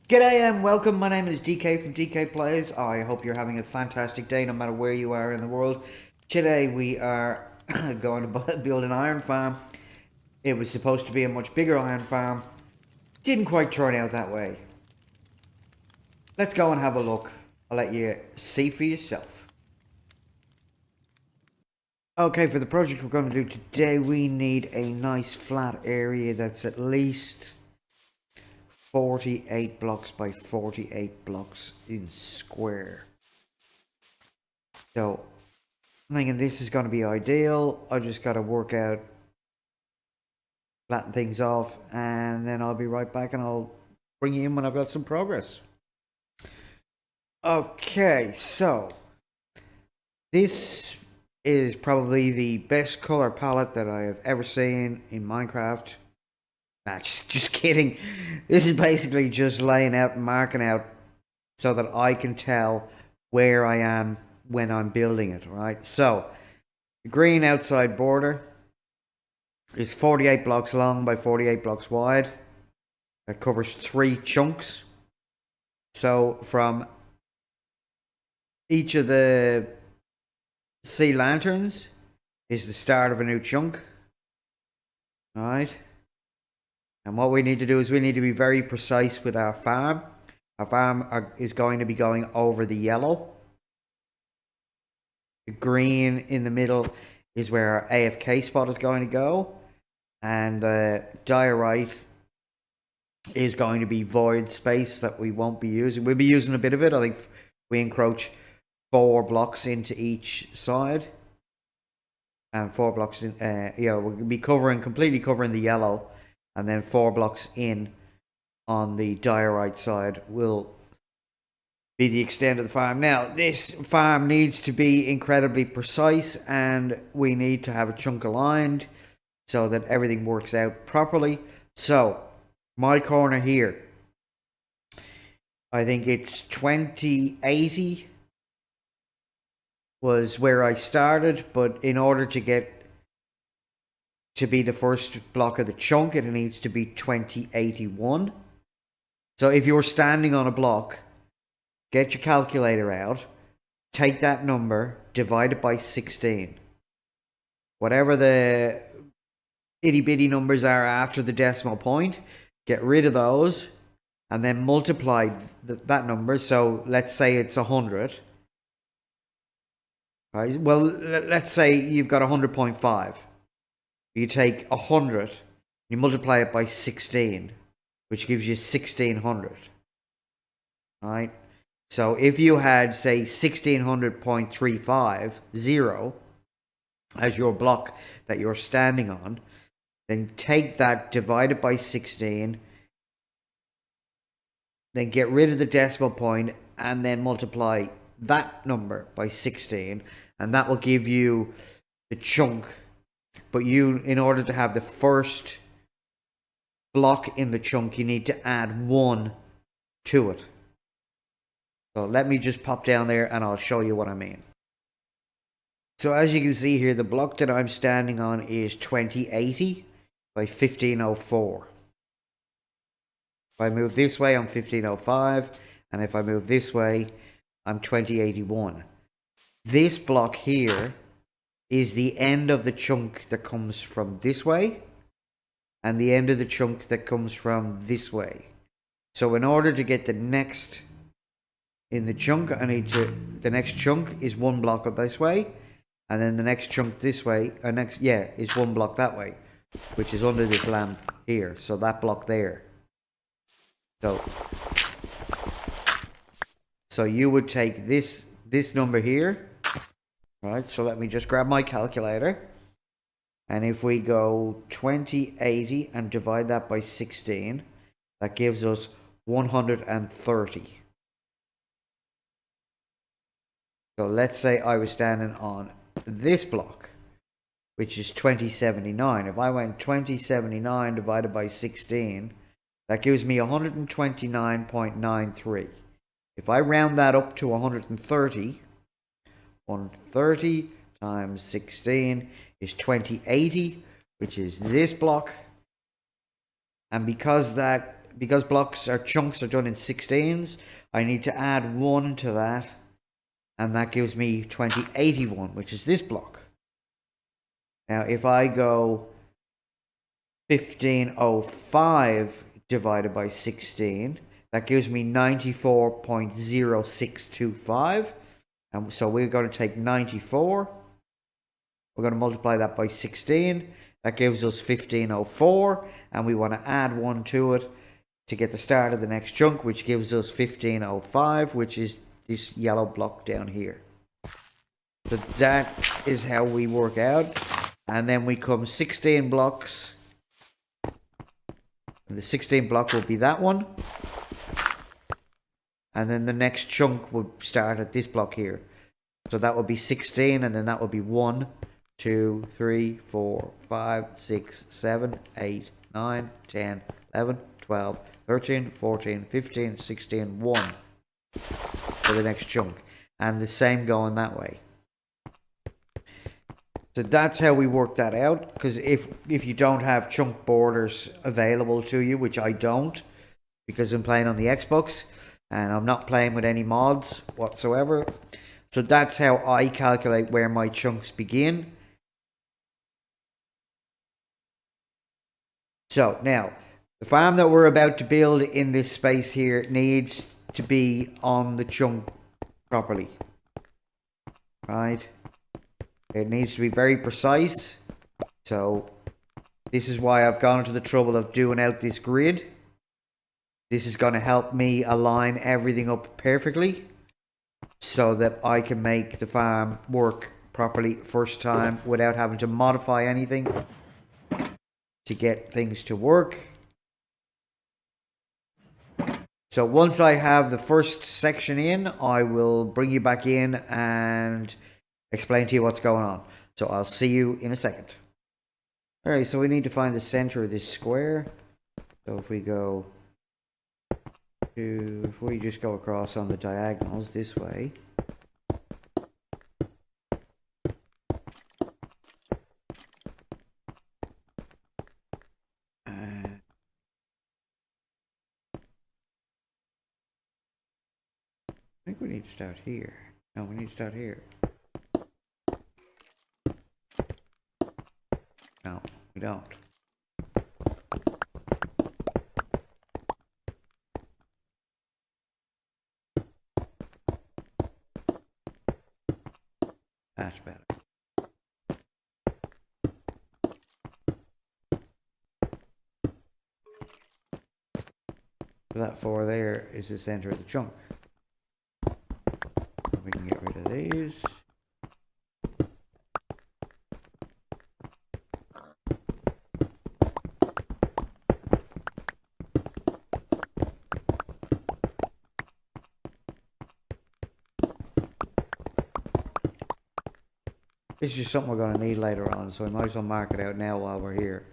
G'day and welcome. My name is DK from DK Plays. I hope you're having a fantastic day no matter where you are in the world. Today we are going to build an iron farm. It was supposed to be a much bigger iron farm. Didn't quite turn out that way. Let's go and have a look. I'll let you see for yourself. Okay, for the project we're going to do today, we need a nice flat area that's at least 48 blocks by 48 blocks in square. So I'm thinking this is going to be ideal. I just got to work out, flatten things off, and then I'll be right back and I'll bring you in when I've got some progress. Okay, so this is probably the best color palette that I have ever seen in Minecraft. Nah, just kidding. This is basically just laying out and marking out so that I can tell where I am when I'm building it, right? So, the green outside border is 48 blocks long by 48 blocks wide. That covers 3 chunks. So, from each of the sea lanterns is the start of a new chunk. Alright? And what we need to do is we need to be very precise with our farm. Our farm is going to be going over the yellow. The green in the middle is where our AFK spot is going to go. And the diorite is going to be void space that we won't be using. We'll be using a bit of it. I think we encroach 4 blocks into each side. And 4 blocks in, we'll be completely covering the yellow. And then 4 blocks in on the diorite side will be the extent of the farm. Now, this farm needs to be incredibly precise, and we need to have a chunk aligned so that everything works out properly. So, my corner here, I think it's 2080 was where I started, but in order to get to be the first block of the chunk, it needs to be 2081. So if you're standing on a block, get your calculator out, take that number, divide it by 16. Whatever the itty bitty numbers are after the decimal point, get rid of those, and then multiply that number. So let's say it's 100. Right? Well, let's say you've got 100.5. You take 100, you multiply it by 16, which gives you 1600. Right? So if you had, say, 1600.350 as your block that you're standing on, then take that, divide it by 16, then get rid of the decimal point, and then multiply that number by 16, and that will give you the chunk. But you, in order to have the first block in the chunk, you need to add 1 to it. So let me just pop down there and I'll show you what I mean. So as you can see here, the block that I'm standing on is 2080 by 1504. If I move this way, I'm 1505. And if I move this way, I'm 2081. This block here is the end of the chunk that comes from this way, and the end of the chunk that comes from this way. So in order to get the next in the chunk, the next chunk is 1 block of this way, and then the next chunk this way, is 1 block that way, which is under this lamp here. So that block there. So you would take this number here. Right, so let me just grab my calculator. And if we go 2080 and divide that by 16, that gives us 130. So let's say I was standing on this block, which is 2079. If I went 2079 divided by 16, that gives me 129.93. If I round that up to 130, 130 times 16 is 2080, which is this block. And because that because blocks or chunks are done in 16s, I need to add 1 to that, and that gives me 2081, which is this block. Now, if I go 1505 divided by 16, that gives me 94.0625. And so we're going to take 94. We're going to multiply that by 16. That gives us 1504. And we want to add 1 to it to get the start of the next chunk, which gives us 1505, which is this yellow block down here. So that is how we work out. And then we come 16 blocks. And the 16 block will be that one. And then the next chunk will start at this block here. So that will be 16, and then that will be 1, 2, 3, 4, 5, 6, 7, 8, 9, 10, 11, 12, 13, 14, 15, 16, 1 for the next chunk. And the same going that way. So that's how we work that out. Because if you don't have chunk borders available to you, which I don't, because I'm playing on the Xbox, and I'm not playing with any mods whatsoever. So that's how I calculate where my chunks begin. So now, the farm that we're about to build in this space here needs to be on the chunk properly. Right? It needs to be very precise. So this is why I've gone to the trouble of doing out this grid. This is going to help me align everything up perfectly so that I can make the farm work properly first time without having to modify anything to get things to work. So once I have the first section in, I will bring you back in and explain to you what's going on. So I'll see you in a second. Alright, so we need to find the center of this square. So if we go if we just go across on the diagonals this way. I think we need to start here. No, we need to start here. No, we don't. That's better. So that 4 there is the center of the chunk. We can get rid of these. This is just something we're going to need later on, so we might as well mark it out now while we're here.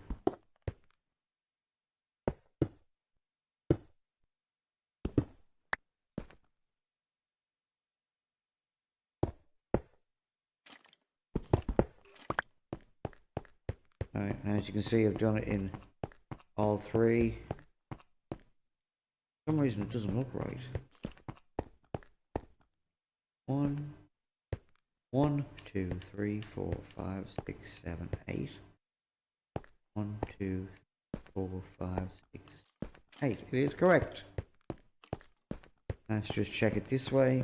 Alright, and as you can see, I've done it in all 3. For some reason it doesn't look right. 1, 2, 3, 4, 5, 6, 7, 8. 1, 2, 4, 5, 6, 8. It is correct. Let's just check it this way.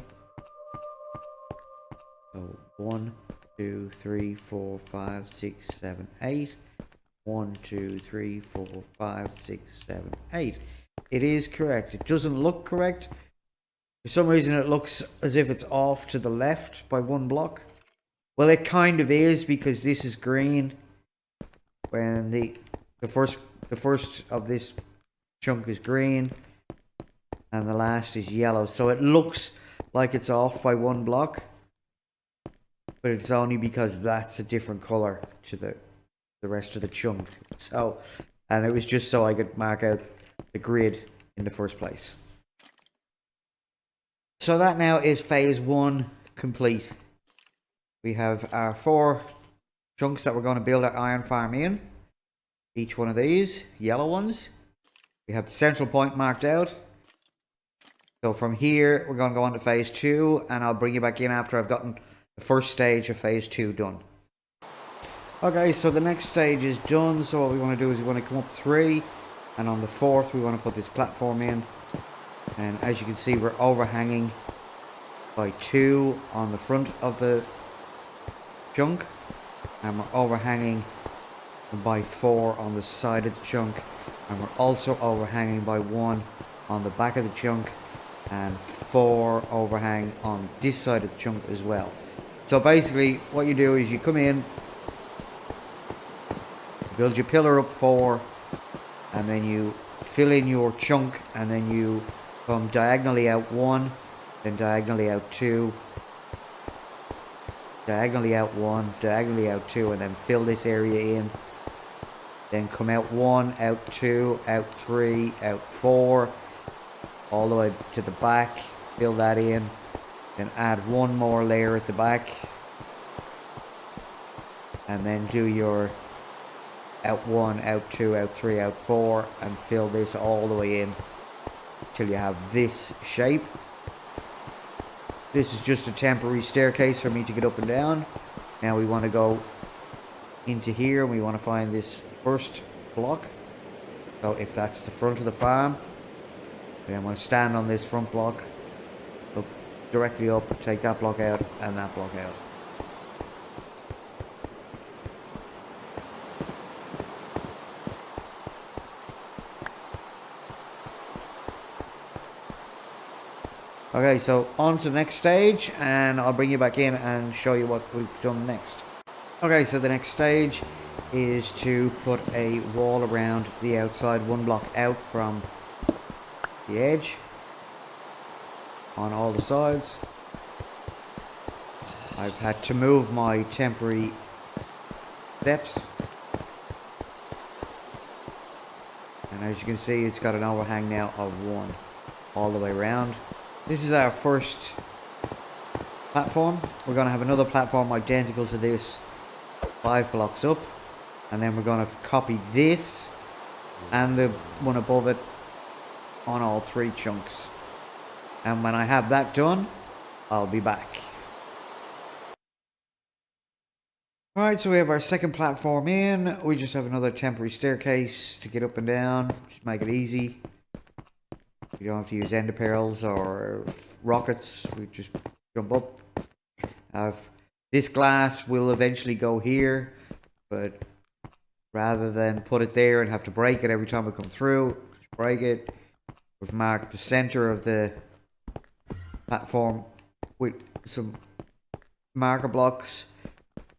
So 1, 2, 3, 4, 5, 6, 7, 8. 1, 2, 3, 4, 5, 6, 7, 8. It is correct. It doesn't look correct. For some reason it looks as if it's off to the left by 1 block. Well, it kind of is, because this is green when the first of this chunk is green and the last is yellow. So it looks like it's off by 1 block, but it's only because that's a different color to the rest of the chunk. So, and it was just so I could mark out the grid in the first place. So that now is phase 1 complete. We have our 4 chunks that we're going to build our iron farm in. Each one of these yellow ones. We have the central point marked out. So from here, we're going to go on to phase 2, and I'll bring you back in after I've gotten the first stage of phase 2 done. Okay, so the next stage is done. So what we want to do is we want to come up 3, and on the 4th, we want to put this platform in. And as you can see, we're overhanging by 2 on the front of the chunk, and we're overhanging by 4 on the side of the chunk, and we're also overhanging by 1 on the back of the chunk, and 4 overhang on this side of the chunk as well. So basically what you do is you come in, build your pillar up 4, and then you fill in your chunk, and then you come diagonally out 1, then diagonally out 2, diagonally out 1, diagonally out 2, and then fill this area in. Then come out 1, out 2, out 3, out 4, all the way to the back, fill that in, then add 1 more layer at the back, and then do your out 1, out 2, out 3, out 4, and fill this all the way in till you have this shape. This is just a temporary staircase for me to get up and down. Now we want to go into here, and we want to find this first block. So if that's the front of the farm, then I'm going to stand on this front block, look directly up, take that block out and that block out. Okay, so on to the next stage, and I'll bring you back in and show you what we've done next. Okay, so the next stage is to put a wall around the outside, 1 block out from the edge on all the sides. I've had to move my temporary steps, and as you can see, it's got an overhang now of 1 all the way around. This is our first platform. We're going to have another platform identical to this 5 blocks up, and then we're going to copy this and the one above it on all 3 chunks. And when I have that done, I'll be back. Alright, so we have our second platform in. We just have another temporary staircase to get up and down. Just make it easy. You don't have to use ender pearls or rockets. We just jump up. This glass will eventually go here, but rather than put it there and have to break it every time we come through, just break it. We've marked the center of the platform with some marker blocks.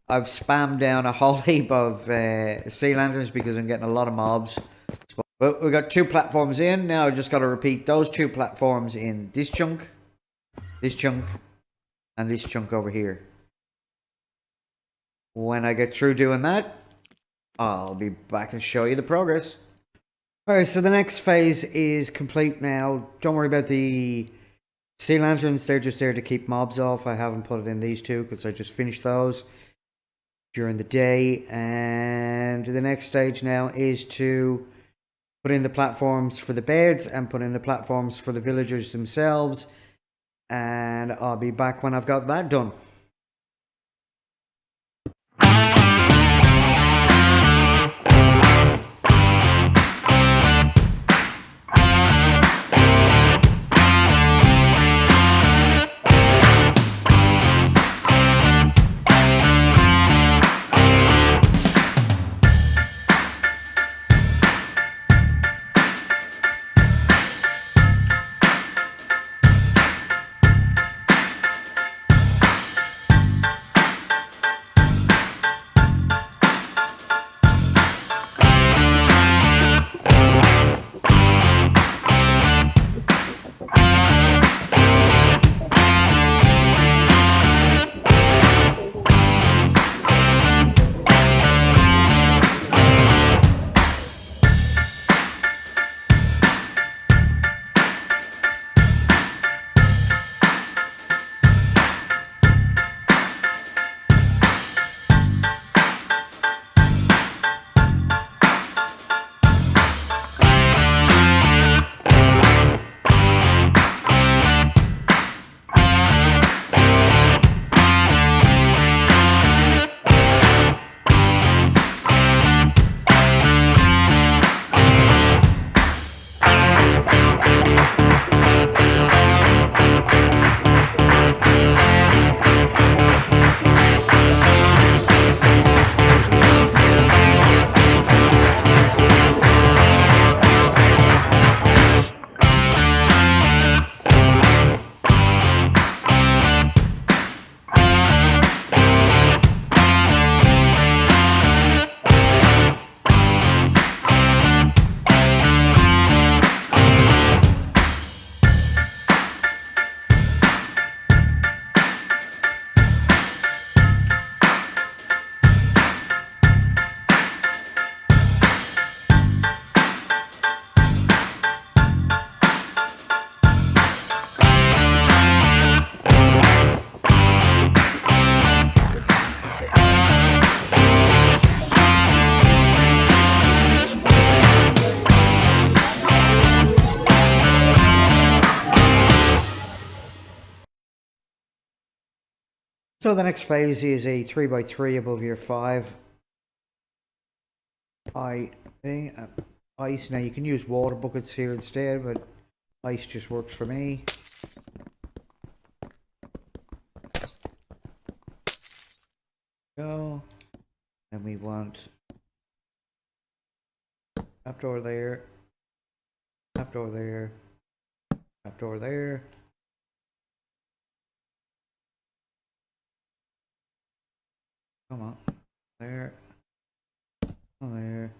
I've spammed down a whole heap of sea lanterns because I'm getting a lot of mobs. But we've got 2 platforms in. Now I just got to repeat those 2 platforms in this chunk, and this chunk over here. When I get through doing that, I'll be back and show you the progress. Alright, so the next phase is complete now. Don't worry about the sea lanterns. They're just there to keep mobs off. I haven't put it in these 2 because I just finished those during the day. And the next stage now is to put in the platforms for the beds and put in the platforms for the villagers themselves. And I'll be back when I've got that done. So the next phase is a 3x3 above year 5. Ice. Now you can use water buckets here instead, but ice just works for me. Go. And we want trapdoor there, trapdoor there, trapdoor there. Come on. There. On there.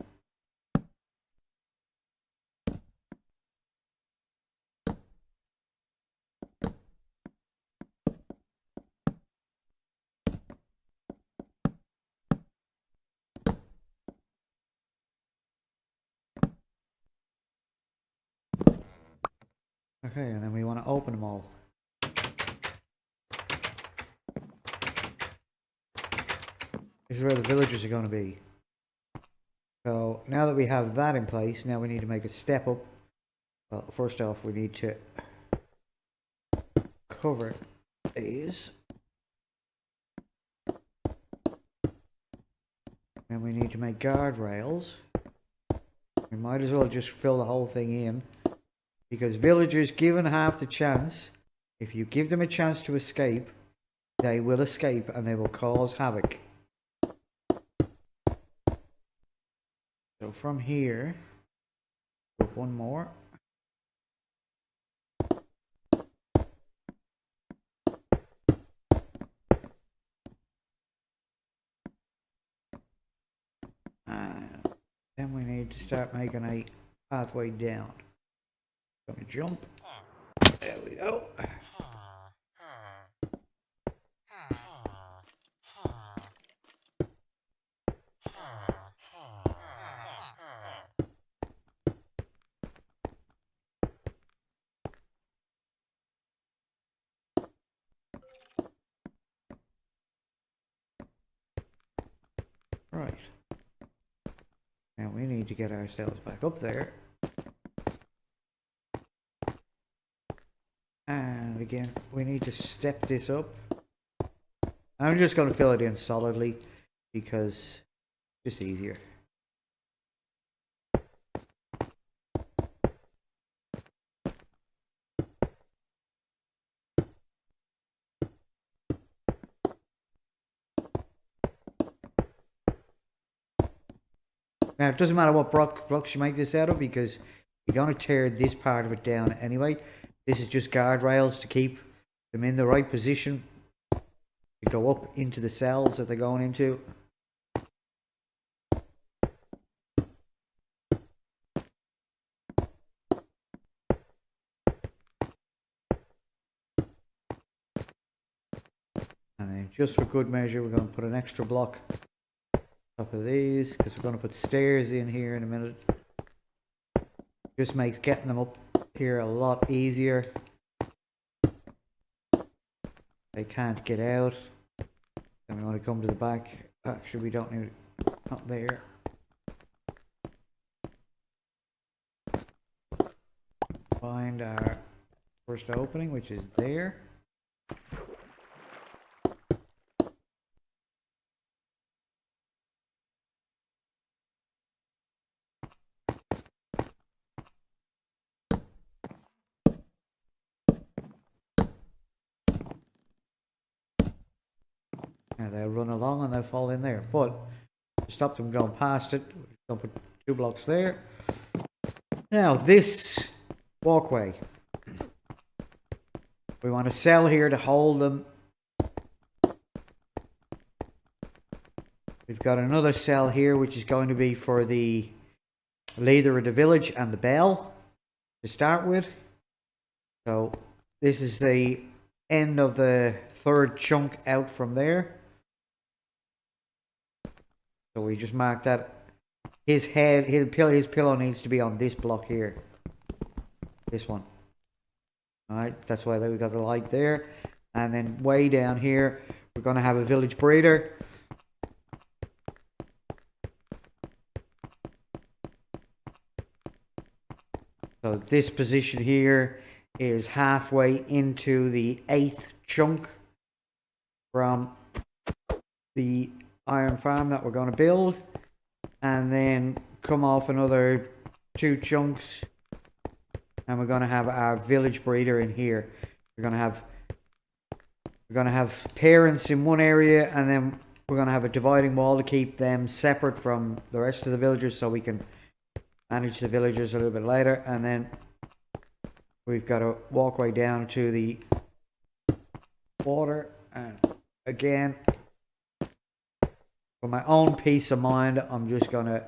Okay, and then we want to open them all. This is where the villagers are going to be. So now that we have that in place, now we need to make a step up. Well, first off, we need to cover these. And we need to make guardrails. We might as well just fill the whole thing in. Because villagers, given half the chance, if you give them a chance to escape, they will escape and they will cause havoc. So from here, with one more. And then we need to start making a pathway down. Gonna jump. There we go. Right. Now we need to get ourselves back up there. And again, we need to step this up. I'm just going to fill it in solidly because it's just easier. Now, it doesn't matter what blocks you make this out of because you're going to tear this part of it down anyway. This is just guardrails to keep them in the right position to go up into the cells that they're going into. And then just for good measure, we're going to put an extra block on top of these because we're going to put stairs in here in a minute. Just makes getting them up here a lot easier. They can't get out. Then we want to come to the back. Actually, we don't need it. Not there. Find our first opening, which is there. Now they'll run along and they'll fall in there. But to stop them going past it, we'll put 2 blocks there. Now this walkway, we want a cell here to hold them. We've got another cell here which is going to be for the leader of the village and the bell to start with. So this is the end of the 3rd chunk out from there. So we just mark that. His head, his pillow needs to be on this block here. This one. Alright, that's why we got the light there. And then way down here, we're going to have a village breeder. So this position here is halfway into the 8th chunk. from the iron farm that we're going to build, and then come off another 2 chunks, and we're going to have our village breeder in here. We're going to have parents in one area, and then we're going to have a dividing wall to keep them separate from the rest of the villagers, so we can manage the villagers a little bit later. And then we've got a walkway down to the water. And again, for my own peace of mind, I'm just going to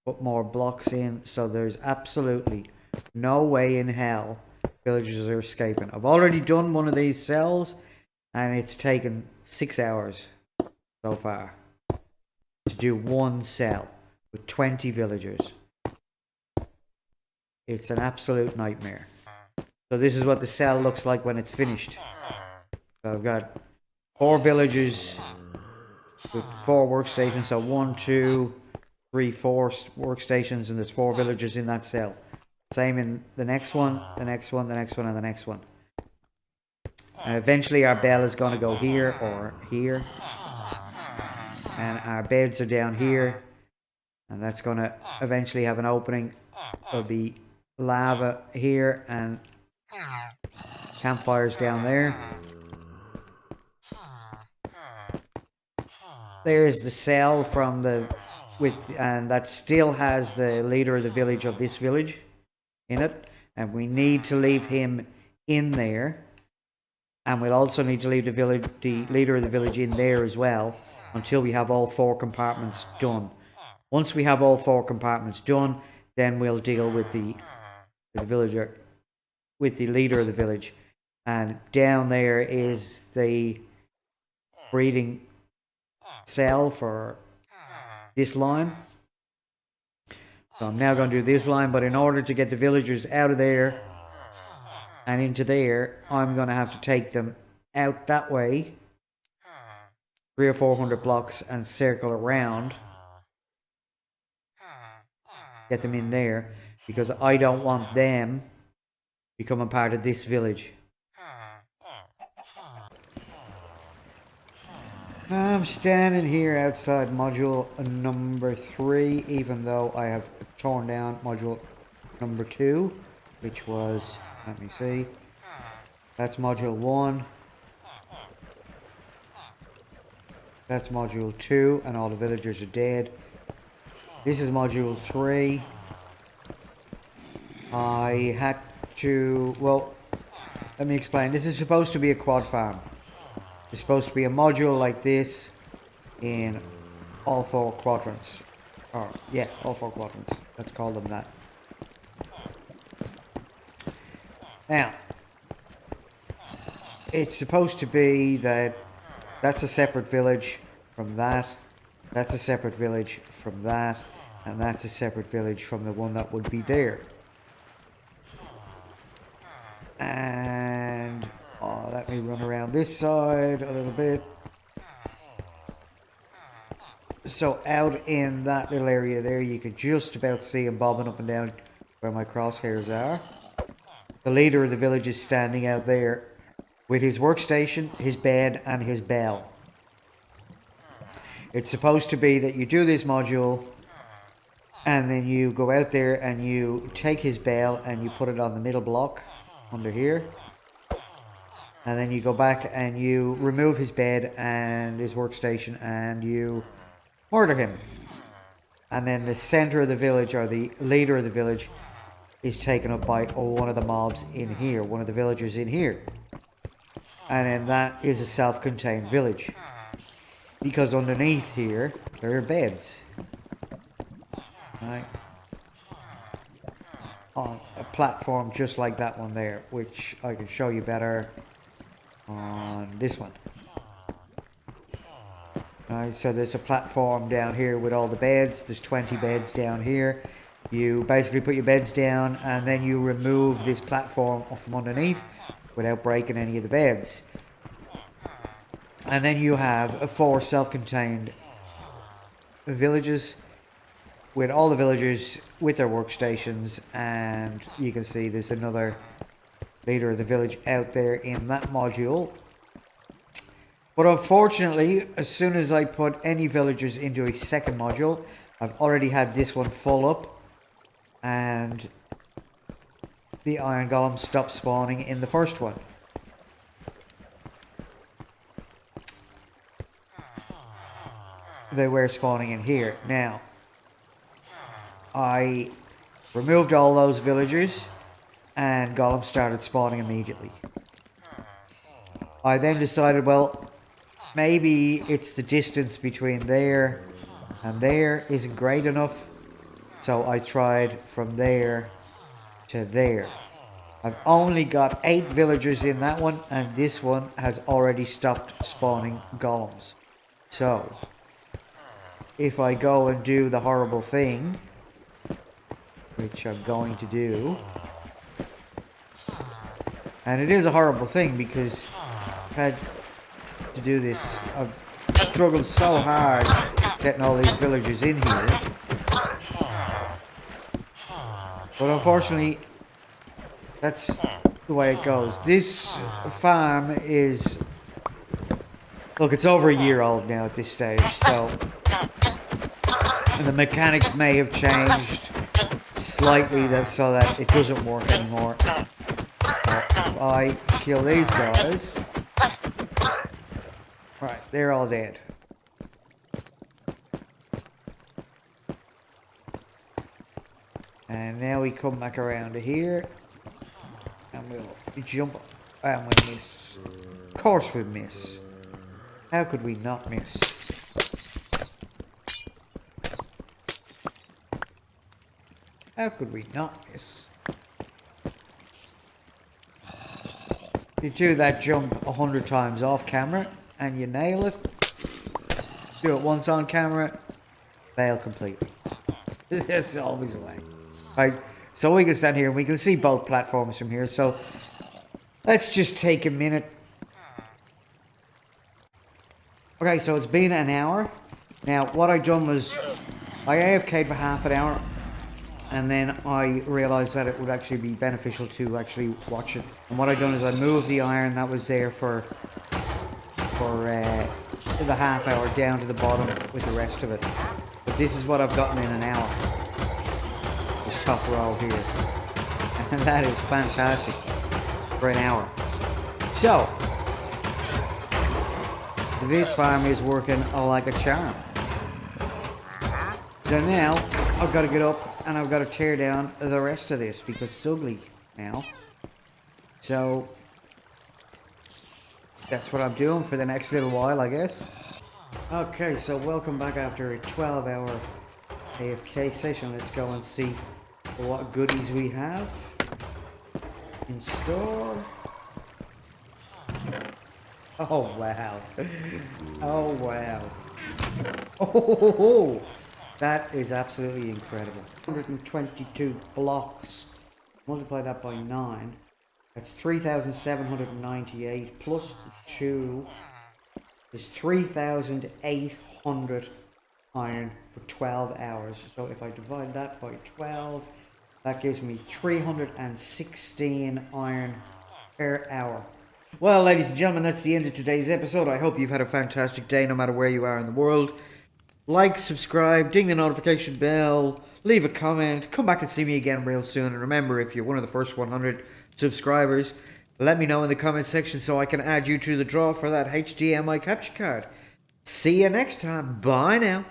put more blocks in, so there's absolutely no way in hell villagers are escaping. I've already done one of these cells, and it's taken 6 hours so far to do one cell with 20 villagers. It's an absolute nightmare. So this is what the cell looks like when it's finished. So I've got 4 villagers with 4 workstations. So 1, 2, 3, 4 workstations, and there's 4 villagers in that cell. Same in the next one, the next one, the next one, and the next one. And eventually our bell is going to go here or here. And our beds are down here. And that's going to eventually have an opening. There'll be lava here and campfires down there. There's the cell from the and that still has the leader of the village of this village in it, and we need to leave him in there, and we'll also need to leave the leader of the village in there as well until we have all 4 compartments done. Once we have all 4 compartments done, then we'll deal with the villager, with the leader of the village. And down there is the breeding cell for this line. So I'm now going to do this line, but in order to get the villagers out of there and into there, I'm going to have to take them out that way, 300 or 400 blocks, and circle around, get them in there, because I don't want them becoming part of this village. I'm standing here outside module number 3, even though I have torn down module number 2, which was, let me see, that's module 1, that's module 2, and all the villagers are dead. This is module 3. I had to, well, let me explain. This is supposed to be a quad farm. It's supposed to be a module like this in all 4 quadrants. Or, yeah, all 4 quadrants. Let's call them that. Now, it's supposed to be that that's a separate village from that. That's a separate village from that. And that's a separate village from the one that would be there. And let me run around this side a little bit. So out in that little area there, you can just about see him bobbing up and down where my crosshairs are. The leader of the village is standing out there with his workstation, his bed, and his bell. It's supposed to be that you do this module, and then you go out there and you take his bell and you put it on the middle block under here. And then you go back and you remove his bed and his workstation and you murder him. And then the center of the village, or the leader of the village, is taken up by one of the mobs in here, one of the villagers in here. And then that is a self-contained village. Because underneath here, there are beds. Right? On a platform just like that one there, which I can show you better on this one. Right, so there's a platform down here with all the beds. There's 20 beds down here. You basically put your beds down and then you remove this platform from underneath without breaking any of the beds. And then you have 4 self-contained villages with all the villagers with their workstations, and you can see there's another leader of the village out there in that module. But unfortunately, as soon as I put any villagers into a second module, I've already had this one full up, and the iron golem stopped spawning in the first one. They were spawning in here. Now, I removed all those villagers, and golems started spawning immediately. I then decided, well, maybe it's the distance between there and there isn't great enough. So I tried from there to there. I've only got 8 villagers in that one, and this one has already stopped spawning golems. So, if I go and do the horrible thing, which I'm going to do, and it is a horrible thing because I've had to do this. I've struggled so hard getting all these villagers in here. But unfortunately, that's the way it goes. This farm is... Look, it's over a year old now at this stage, so... And the mechanics may have changed slightly so that it doesn't work anymore. If I kill these guys... Right, they're all dead. And now we come back around to here. And we'll jump and we miss. Of course we miss. How could we not miss? How could we not miss? You do that jump 100 times off camera and you nail it. Do it once on camera, fail completely. That's always the way. Right, so we can stand here and we can see both platforms from here. So let's just take a minute. Okay, so it's been an hour. Now, what I done was I AFK'd for half an hour, and then I realised that it would actually be beneficial to actually watch it. And what I done is I moved the iron that was there for the half hour down to the bottom with the rest of it. But this is what I've gotten in an hour. This top row here. And that is fantastic for an hour. So, this farm is working like a charm. So now, I've got to get up and I've got to tear down the rest of this because it's ugly now. So, that's what I'm doing for the next little while, I guess. Okay, so welcome back after a 12-hour AFK session. Let's go and see what goodies we have in store. Oh, wow. Oh, wow. Oh, that is absolutely incredible. 122 blocks. Multiply that by 9. That's 3,798 plus 2 is 3,800 iron for 12 hours. So if I divide that by 12, that gives me 316 iron per hour. Well, ladies and gentlemen, that's the end of today's episode. I hope you've had a fantastic day no matter where you are in the world. Like, subscribe, ding the notification bell, leave a comment, come back and see me again real soon. And remember, if you're one of the first 100 subscribers, let me know in the comment section so I can add you to the draw for that HDMI capture card. See you next time. Bye now.